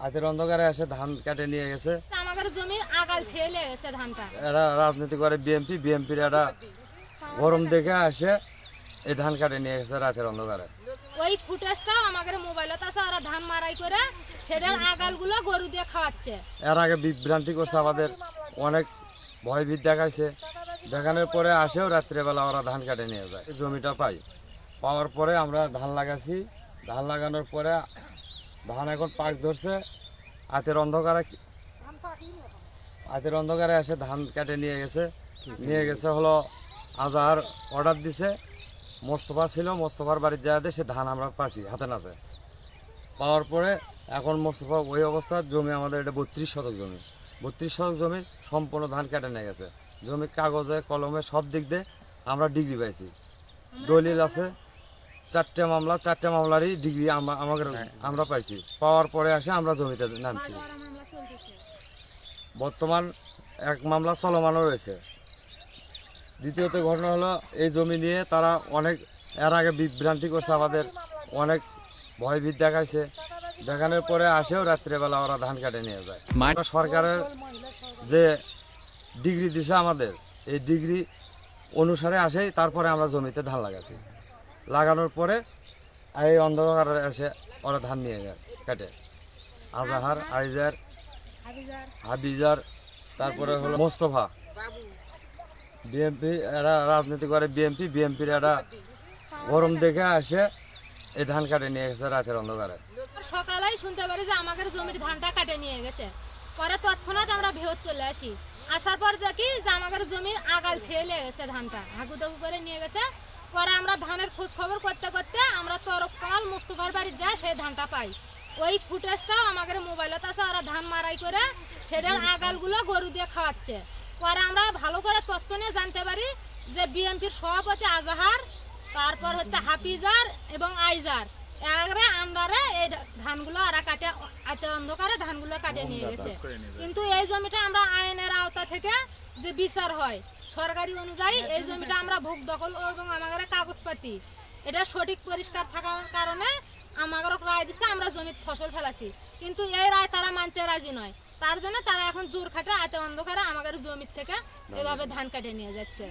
রাতের অন্ধকারে এসে ধান কেটে নিয়ে গেছে। আমাদের জমির আগাল ছেলে গেছে ধানটা। এরা রাজনীতি করে বিএনপির একটা গরম দেখে আসে এই ধান কাটে নিয়ে গেছে রাতের অন্ধকারে। ওই ফুটেজটাও আমাদের মোবাইলত আছে। ওরা ধান মারাই করে সেটার আগালগুলো গরু দিয়ে খাওয়াচ্ছে। এর আগে বিভ্রান্তি করছে আমাদের, অনেক ভয়ভীত দেখাইছে। দেখানোর পরে আসেও রাত্রেবেলা ওরা ধান কাটে নিয়ে যায়। জমিটা পাওয়ার পরে আমরা ধান লাগাছি। ধান লাগানোর পরে ধান এখন পাক ধরছে। রাতের অন্ধকারে এসে ধান কেটে নিয়ে গেছে হলো আজহার অর্ডার দিছে। মোস্তফা ছিল, মোস্তফার বাড়ির জায়গাতে সে ধান আমরা পাচ্ছি হাতে নাতে। পাওয়ার পরে এখন মোস্তফা ওই অবস্থার জমি আমাদের এটা 32 শতক জমি। 32 শতক জমি সম্পূর্ণ ধান কেটে নিয়ে গেছে। জমি কাগজে কলমে সব দিক দিয়ে আমরা ডিগ্রি পাইছি, দলিল আছে। 4টে মামলারই ডিগ্রি আমরা পাইছি। পাওয়ার পরে আসে আমরা জমিতে নামছি। বর্তমান এক মামলা চলমানও রয়েছে। দ্বিতীয়ত ঘটনা হলো এই জমি নিয়ে তারা অনেক এর আগে বিভ্রান্তি করছে আমাদের, অনেক ভয়ভীত দেখাইছে। দেখানোর পরে আসেও রাত্রেবেলা ওরা ধান কাটে নিয়ে যায়। সরকারের যে ডিগ্রি দিছে আমাদের, এই ডিগ্রি অনুসারে আসেই তারপরে আমরা জমিতে ধান লাগাছি। লাগানোর পরে এই অন্ধকারে এসে ওরা ধান নিয়ে যায় কাটে। আজহার, আইজার, হাবিজার, তারপরে হলো মোস্তফা। বিএনপি এরা রাজনীতি করে বিএনপির একটা গরম দেখে আসে এই ধান কাটে নিয়ে গেছে রাতের অন্ধকারে। সকালেই শুনতে পারি যে আমাদের জমির ধানটা কাটে নিয়ে গেছে। পরে তৎক্ষণাৎ আমরা ভেতর চলে আসি। আসার পর দেখি যে আমাদের জমির আগাল ছেলে গেছে ধানটা, হাগুদাগু করে নিয়ে গেছে। পরে আমরা ধানের খোঁজ খবর করতে করতে আমরা তরফ কামাল মোস্তফার বাড়ি যাই, সেই ধানটা পাই। ওই ফুটেজটাও আমাদের মোবাইলত আছে। ওরা ধান মারাই করে সেটার আগালগুলো গরু দিয়ে খাওয়াচ্ছে। পরে আমরা ভালো করে তথ্য নিয়ে জানতে পারি যে বিএনপির সভাপতি আজহার, তারপর হচ্ছে হাফিজার এবং আইজার এগরে আন্দারে এই ধানগুলো ওরা কাটে আতে অন্ধকারে ধানগুলো কাটে নিয়ে গেছে। কিন্তু এই জমিটা আমরা আইনের আওতা থেকে যে বিচার হয় সরকারি অনুযায়ী, এই জমিটা আমরা ভোগ দখল এবং আমাদের কাগজপাতি এটা সঠিক পরিষ্কার থাকার কারণে আমাদের রায় দিচ্ছে আমরা জমিতে ফসল ফেলাছি। কিন্তু এই রায় তারা মানতে রাজি নয়। তার জন্য তারা এখন জোর খাটে আতে অন্ধকারে আমাদের জমির থেকে এভাবে ধান কাটে নিয়ে যাচ্ছে।